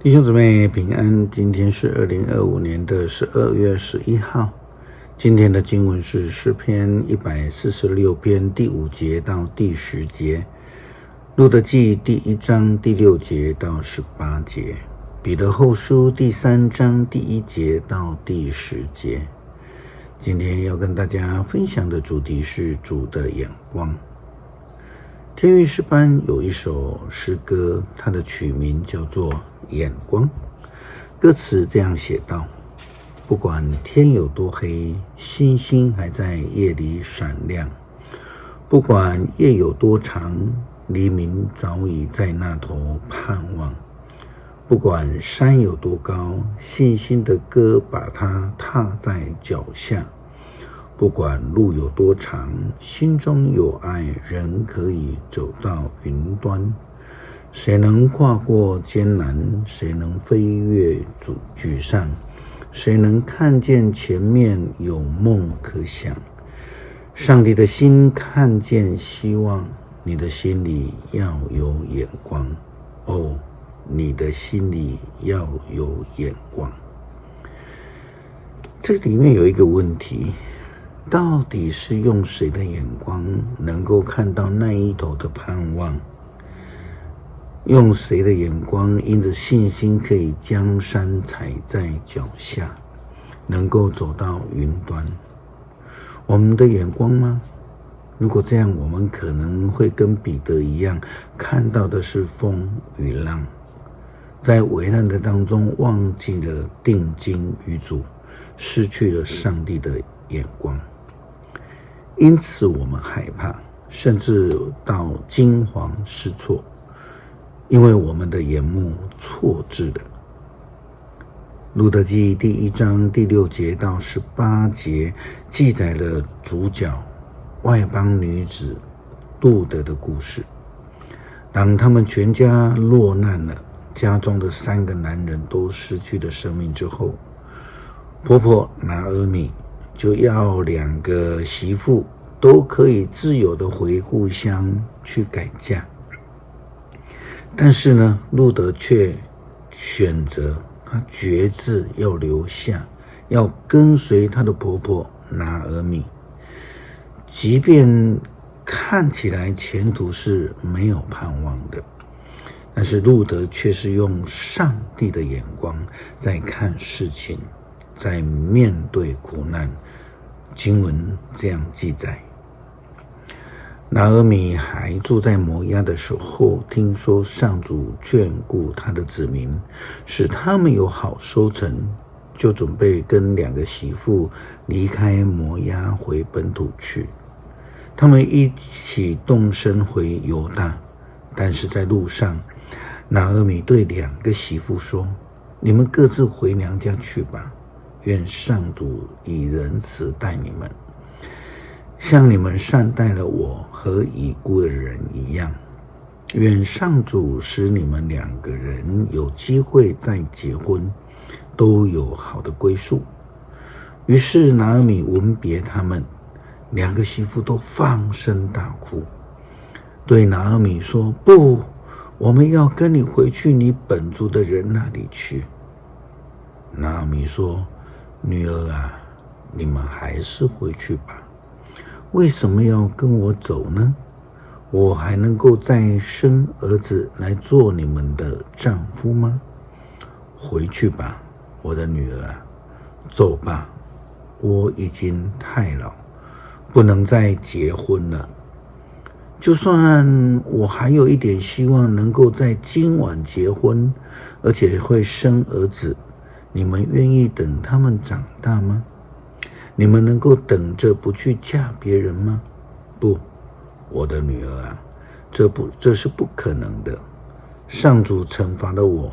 弟兄姊妹平安，今天是2025年的12月11号。今天的经文是诗篇146篇第5节到第10节，路得记第1章第6节到18节，彼得后书第3章第1节到第10节。今天要跟大家分享的主题是主的眼光。天韵诗班有一首诗歌，它的曲名叫做眼光。歌词这样写道：不管天有多黑，星星还在夜里闪亮；不管夜有多长，黎明早已在那头盼望；不管山有多高，信心的歌把它踏在脚下；不管路有多长，心中有爱，人可以走到云端。谁能跨过艰难？谁能飞越沮丧？谁能看见前面有梦可想？上帝的心看见希望，你的心里要有眼光。哦，你的心里要有眼光。这里面有一个问题，到底是用谁的眼光能够看到那一头的盼望？用谁的眼光因着信心可以将山踩在脚下，能够走到云端？我们的眼光吗？如果这样，我们可能会跟彼得一样，看到的是风与浪，在危难的当中忘记了定睛于主，失去了上帝的眼光。因此我们害怕，甚至到惊惶失措，因为我们的眼目错置了。路得记第1章第6节到18节记载了主角外邦女子路得的故事。当他们全家落难了，家中的3个男人都失去了生命之后，婆婆拿俄米就要2个媳妇都可以自由的回故乡去改嫁。但是呢，路得却选择，他决志要留下，要跟随他的婆婆拿俄米。即便看起来前途是没有盼望的，但是路得却是用上帝的眼光在看事情，在面对苦难。经文这样记载：拿俄米还住在摩押的时候，听说上主眷顾他的子民，使他们有好收成，就准备跟2个媳妇离开摩押回本土去。他们一起动身回犹大，但是在路上，拿俄米对2个媳妇说：你们各自回娘家去吧，愿上主以仁慈待你们，像你们善待了我和已故的人一样。愿上主使你们2个人有机会再结婚，都有好的归宿。于是拿俄米吻别他们，2个媳妇都放声大哭，对拿俄米说：不，我们要跟你回去你本族的人那里去。拿俄米说：女儿啊，你们还是回去吧。为什么要跟我走呢？我还能够再生儿子来做你们的丈夫吗？回去吧，我的女儿啊，走吧，我已经太老，不能再结婚了。就算我还有一点希望能够在今晚结婚，而且会生儿子，你们愿意等他们长大吗？你们能够等着不去嫁别人吗？不，我的女儿啊，这是不可能的。上主惩罚了我，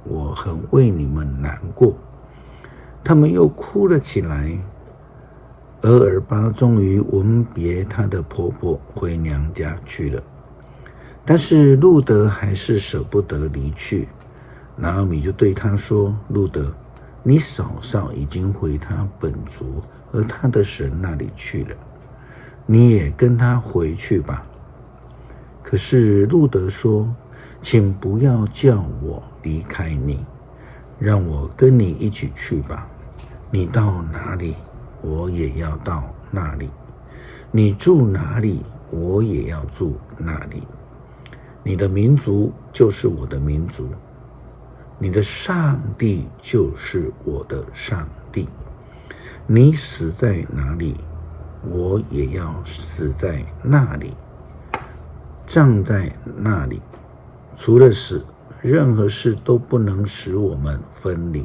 我很为你们难过。他们又哭了起来。俄尔巴终于吻别她的婆婆回娘家去了，但是路得还是舍不得离去。拿俄米就对他说：路得，你嫂嫂已经回她本族和她的神那里去了，你也跟她回去吧。可是路得说：请不要叫我离开你，让我跟你一起去吧。你到哪里，我也要到那里；你住哪里，我也要住那里。你的民族就是我的民族，你的上帝就是我的上帝。你死在哪里，我也要死在那里，葬在那里。除了死，任何事都不能使我们分离。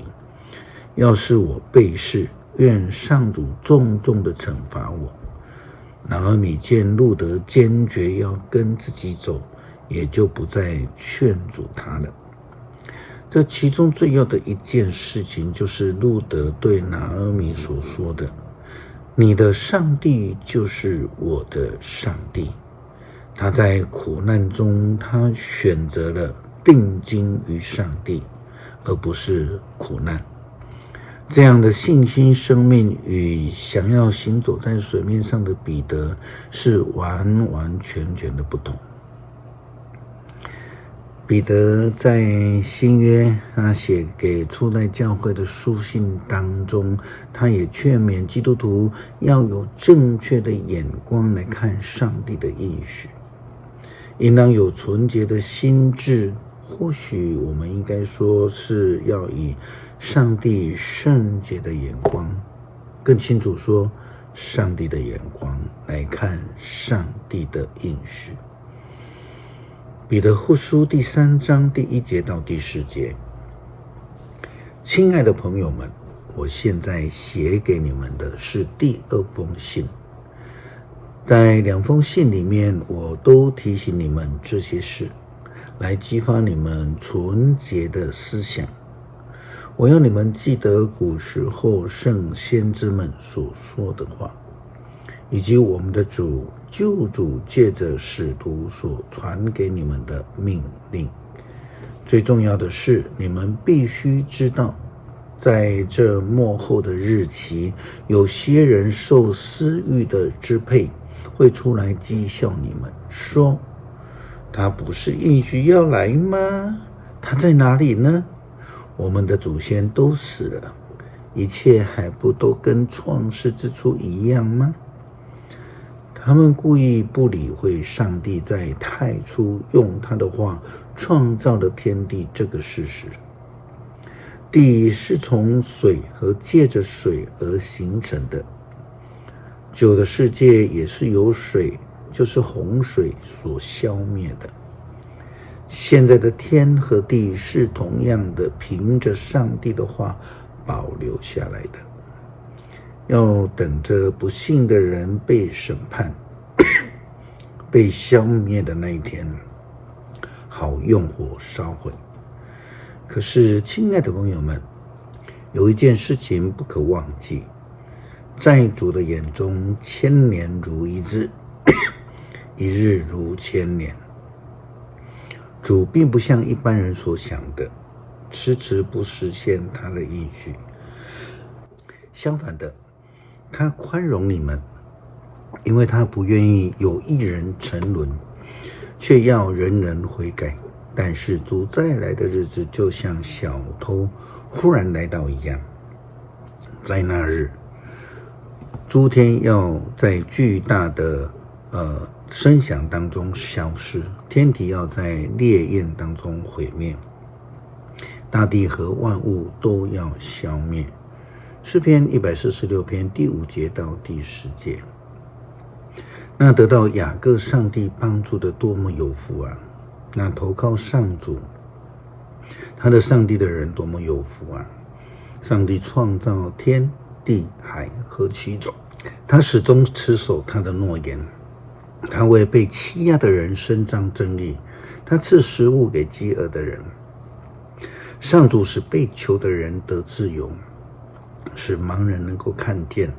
要是我背誓，愿上主重重地惩罚我。拿俄米见路德坚决要跟自己走，也就不再劝阻他了。这其中最要的一件事情，就是路德对拿俄米所说的：你的上帝就是我的上帝。他在苦难中，他选择了定睛于上帝，而不是苦难。这样的信心生命与想要行走在水面上的彼得是完完全全的不同。彼得在新约他写给初代教会的书信当中，他也劝勉基督徒要有正确的眼光来看上帝的应许，应当有纯洁的心智。或许我们应该说是要以上帝圣洁的眼光，更清楚说上帝的眼光来看上帝的应许。彼得后书第3章第1节到第10节，亲爱的朋友们，我现在写给你们的是第2封信。在2封信里面，我都提醒你们这些事，来激发你们纯洁的思想。我要你们记得古时候圣先知们所说的话，以及我们的救主借着使徒所传给你们的命令。最重要的是，你们必须知道，在这末后的日期，有些人受私欲的支配，会出来讥笑你们，说：他不是应许要来吗？他在哪里呢？我们的祖先都死了，一切还不都跟创世之初一样吗？他们故意不理会上帝在太初用他的话创造了天地这个事实。地是从水和借着水而形成的，旧的世界也是由水，就是洪水所消灭的。现在的天和地是同样的凭着上帝的话保留下来的，要等着不幸的人被审判被消灭的那一天，好用火烧毁。可是亲爱的朋友们，有一件事情不可忘记，在主的眼中，1000年如一日一日如1000年。主并不像一般人所想的迟迟不实现他的应许，相反的，他宽容你们，因为他不愿意有一人沉沦，却要人人悔改。但是主再来的日子就像小偷忽然来到一样，在那日，诸天要在巨大的声响当中消失，天体要在烈焰当中毁灭，大地和万物都要消灭。诗篇146篇第5节到第10节。那得到雅各上帝帮助的多么有福啊！那投靠上主他的上帝的人多么有福啊！上帝创造天地海和其种，他始终持守他的诺言，他为被欺压的人伸张正义，他赐食物给饥饿的人。上主使被囚的人得自由，使盲人能够看见，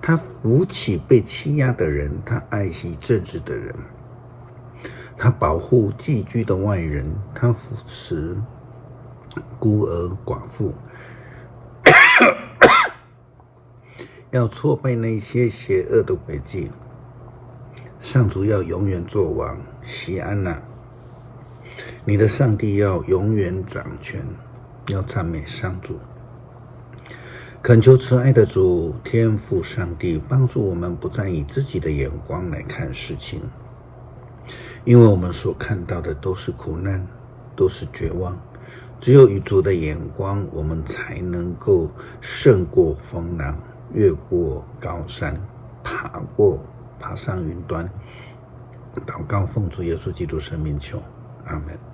他扶起被欺压的人，他爱惜正直的人，他保护寄居的外人，他扶持孤儿寡妇，要挫败那些邪恶的诡计。上主要永远作王，锡安哪！你的上帝要永远掌权，要赞美上主。恳求慈爱的主天父上帝帮助我们不再以自己的眼光来看事情，因为我们所看到的都是苦难，都是绝望。只有以主的眼光，我们才能够胜过风浪，越过高山，爬上云端。祷告奉主耶稣基督圣名求，阿们。